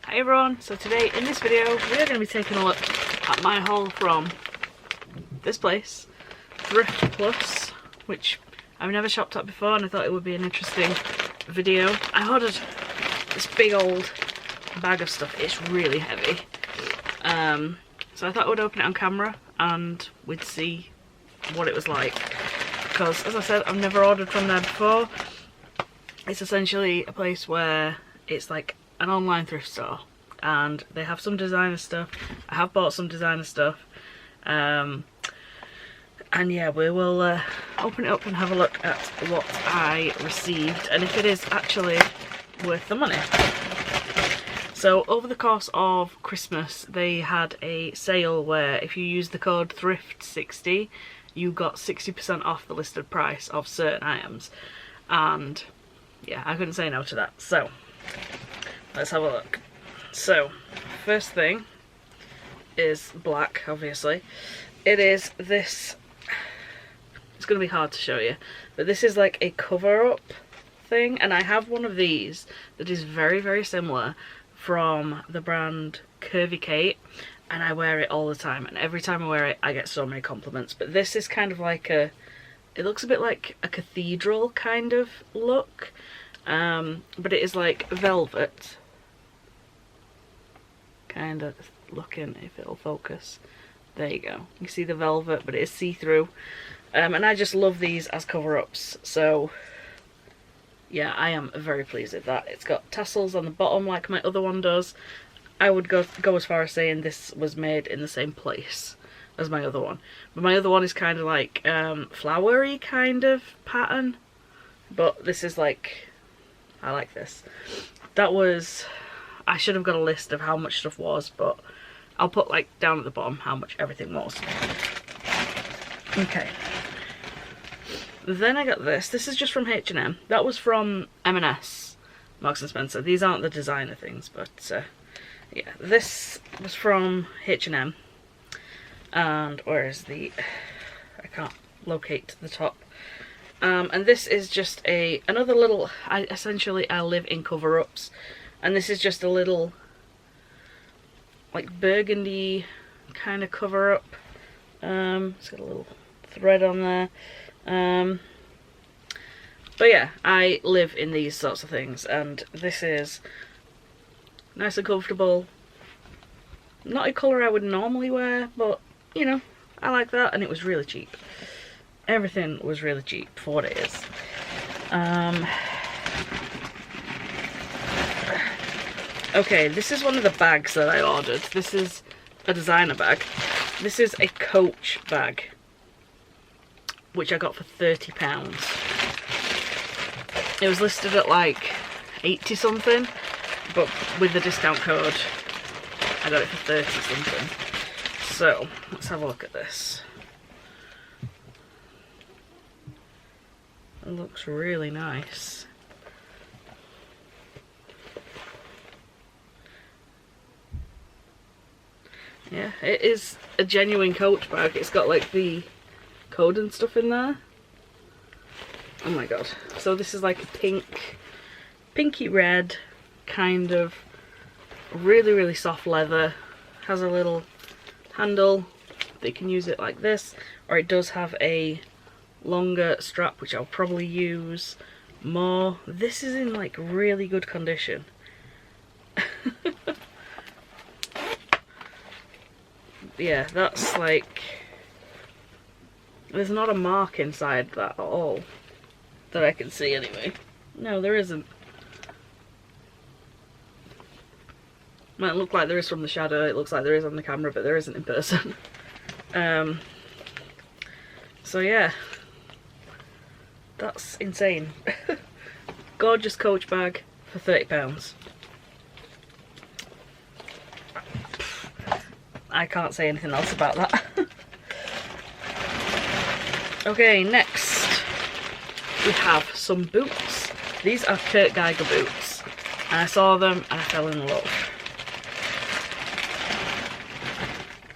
Hi everyone, so today in this video we're going to be taking a look at my haul from this place, Thrift Plus, which I've never shopped at before and I thought it would be an interesting video. I ordered this big old bag of stuff. It's really heavy, so I thought I would open it on camera and we'd see what it was like, because as I said, I've never ordered from there before. It's essentially a place where it's like an online thrift store and they have some designer stuff. I have bought some designer stuff, and yeah, we will open it up and have a look at what I received and if it is actually worth the money. So over the course of Christmas they had a sale where if you use the code THRIFT60 you got 60% off the listed price of certain items, and yeah, I couldn't say no to that. So let's have a look. So first thing is black, obviously. It is this, it's going to be hard to show you, but this is like a cover-up thing, and I have one of these that is very, very similar from the brand Curvy Kate, and I wear it all the time, and every time I wear it I get so many compliments. But this is kind of like a, it looks a bit like a cathedral kind of look, but it is like velvet, kind of looking, if it'll focus, there you go, you see the velvet, but it is see-through, and I just love these as cover-ups. So yeah, I am very pleased with that. It's got tassels on the bottom like my other one does. I would go as far as saying this was made in the same place as my other one, but my other one is kind of like flowery kind of pattern, but this is like, I like this. That was, I should have got a list of how much stuff was, but I'll put like down at the bottom how much everything was. Okay. Then I got this. This is just from H&M. That was from M&S, Marks and Spencer. These aren't the designer things, but yeah, this was from H&M. And where is the, I can't locate the top. And this is just another little, I live in cover-ups, and this is just a little like burgundy kind of cover-up. It's got a little thread on there. But yeah, I live in these sorts of things, and this is nice and comfortable. Not a colour I would normally wear, but you know, I like that, and it was really cheap. Everything was really cheap for what it is. Okay, this is one of the bags that I ordered. This is a designer bag. This is a Coach bag, which I got for £30. It was listed at like 80 something, but with the discount code I got it for 30 something. So let's have a look at this. It looks really nice. Yeah, it is a genuine Coach bag. It's got like the code and stuff in there. Oh my god. So this is like a pinky red kind of, really, really soft leather. Has a little handle. They can use it like this, or it does have a longer strap, which I'll probably use more. This is in like really good condition. Yeah, that's like, there's not a mark inside that at all that I can see anyway. No, there isn't. Might look like there is from the shadow, it looks like there is on the camera, but there isn't in person. So yeah, that's insane. Gorgeous Coach bag for £30. I can't say anything else about that. Okay, next we have some boots. These are Kurt Geiger boots, and I saw them and I fell in love.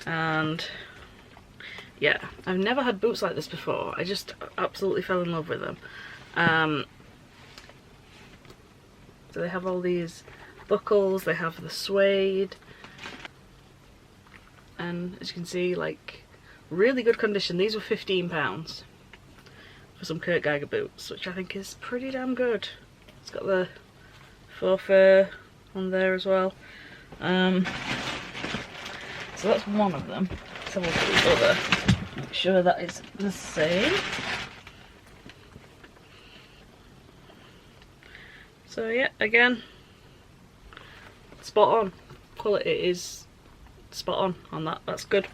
And yeah, I've never had boots like this before. I just absolutely fell in love with them. So they have all these buckles, they have the suede, and as you can see, like, really good condition. These were £15 for some Kurt Geiger boots, which I think is pretty damn good. It's got the faux fur on there as well. So that's one of them. Let's have a look at the other. Make sure that is the same. So yeah, again, spot on. Quality is spot on that. That's good.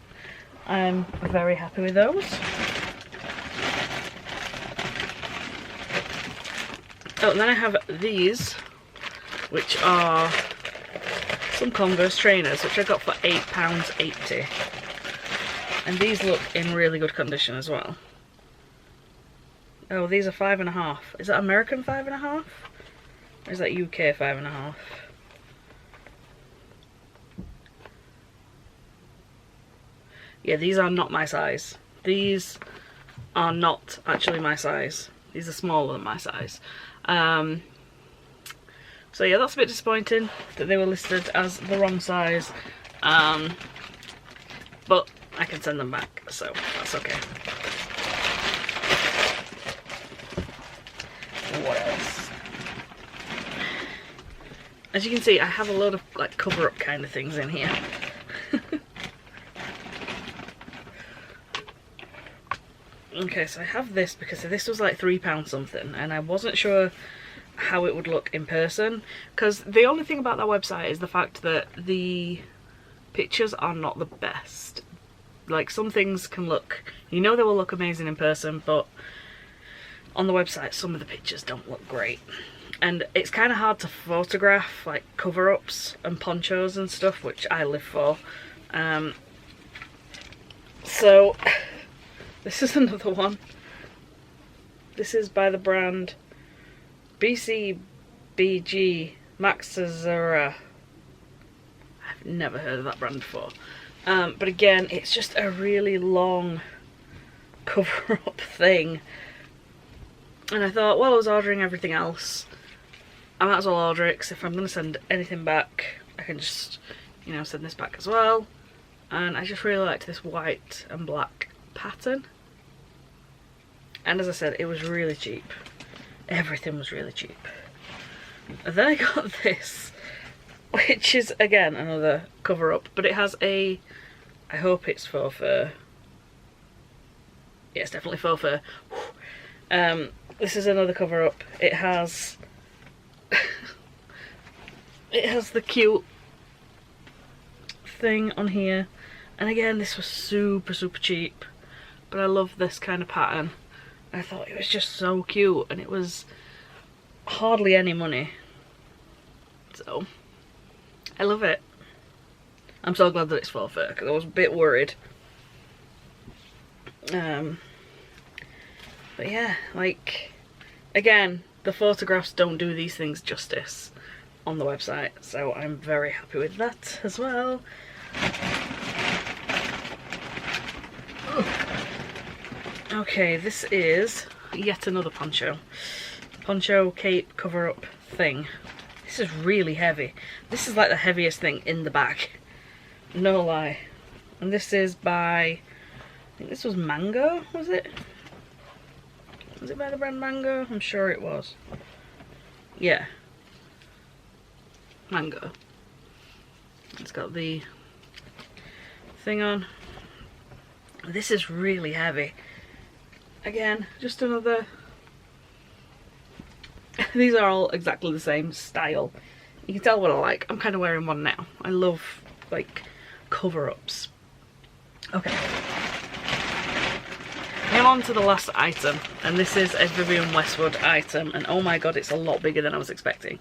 I'm very happy with those. Oh, and then I have these, which are some Converse trainers, which I got for £8.80. And these look in really good condition as well. Oh, these are 5.5. Is that American 5.5? Or is that UK 5.5? Yeah, these are not my size. These are not actually my size. These are smaller than my size. So yeah, that's a bit disappointing that they were listed as the wrong size. But I can send them back, so that's okay. What else? As you can see, I have a lot of like cover-up kind of things in here. Okay, so I have this because this was like £3 something, and I wasn't sure how it would look in person, because the only thing about that website is the fact that the pictures are not the best. Like, some things can look, you know, they will look amazing in person, but on the website some of the pictures don't look great. And it's kind of hard to photograph like cover-ups and ponchos and stuff, which I live for. So this is another one. This is by the brand BCBG Maxazara. I've never heard of that brand before. But again, it's just a really long cover-up thing. And I thought, well, I was ordering everything else, I might as well order it, because if I'm going to send anything back, I can just, you know, send this back as well. And I just really liked this white and black pattern. And as I said, it was really cheap. Everything was really cheap. And then I got this, which is again another cover up, but it has a, I hope it's faux fur. Yeah, it's definitely faux fur. This is another cover up. It has it has the cute thing on here, and again, this was super cheap, but I love this kind of pattern. I thought it was just so cute, and it was hardly any money, so I love it. I'm so glad that it's faux fur, because I was a bit worried. But yeah, like, again, the photographs don't do these things justice on the website, so I'm very happy with that as well. Okay, this is yet another poncho cape cover-up thing. This is really heavy. This is like the heaviest thing in the bag, no lie. And this is by, I think this was Mango, was it? Was it by the brand Mango? I'm sure it was. Yeah. Mango. It's got the thing on. This is really heavy. Again, just another... These are all exactly the same style. You can tell what I like. I'm kind of wearing one now. I love, like, cover-ups. Okay. Now on to the last item, and this is a Vivienne Westwood item, and oh my god, it's a lot bigger than I was expecting.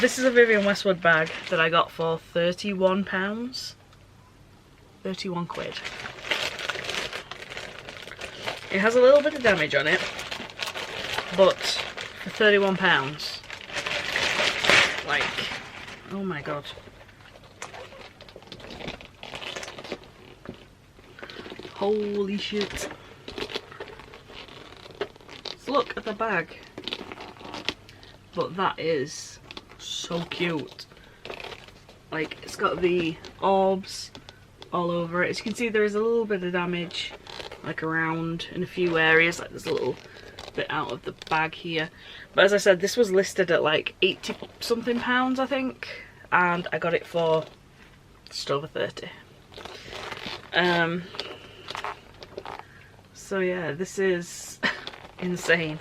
This is a Vivienne Westwood bag that I got for £31. 31 quid. It has a little bit of damage on it, but for £31, like, oh my god. Holy shit. Let's look at the bag. but that is so cute. Like, it's got the orbs all over it. As you can see, there is a little bit of damage like around in a few areas, like there's a little bit out of the bag here. But as I said, this was listed at like 80 something pounds, I think, and I got it for just over 30. So yeah, this is insane.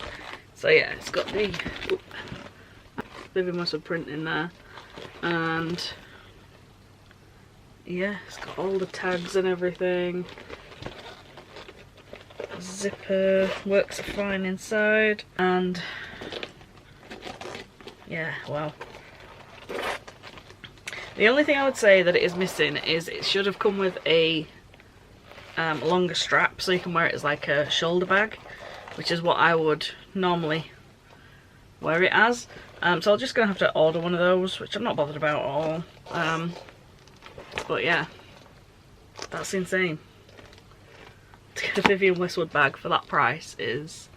So yeah, it's got the Vivienne Westwood print in there, and yeah, it's got all the tags and everything. Zipper works fine inside, and yeah, wow. The only thing I would say that it is missing is it should have come with a longer strap so you can wear it as like a shoulder bag, which is what I would normally wear it as. So I'm just gonna have to order one of those, which I'm not bothered about at all. But yeah, that's insane. To get a Vivienne Westwood bag for that price is,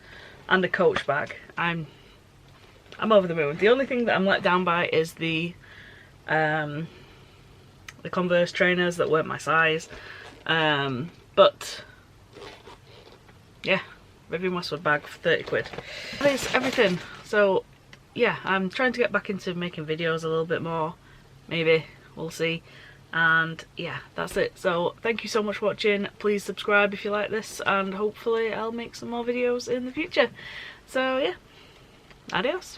and a Coach bag, I'm over the moon. The only thing that I'm let down by is the Converse trainers that weren't my size. But yeah, Vivienne Westwood bag for 30 quid. That is everything. So yeah, I'm trying to get back into making videos a little bit more. Maybe, we'll see. And yeah, that's it. So thank you so much for watching. Please subscribe if you like this, and hopefully I'll make some more videos in the future. So yeah, adios.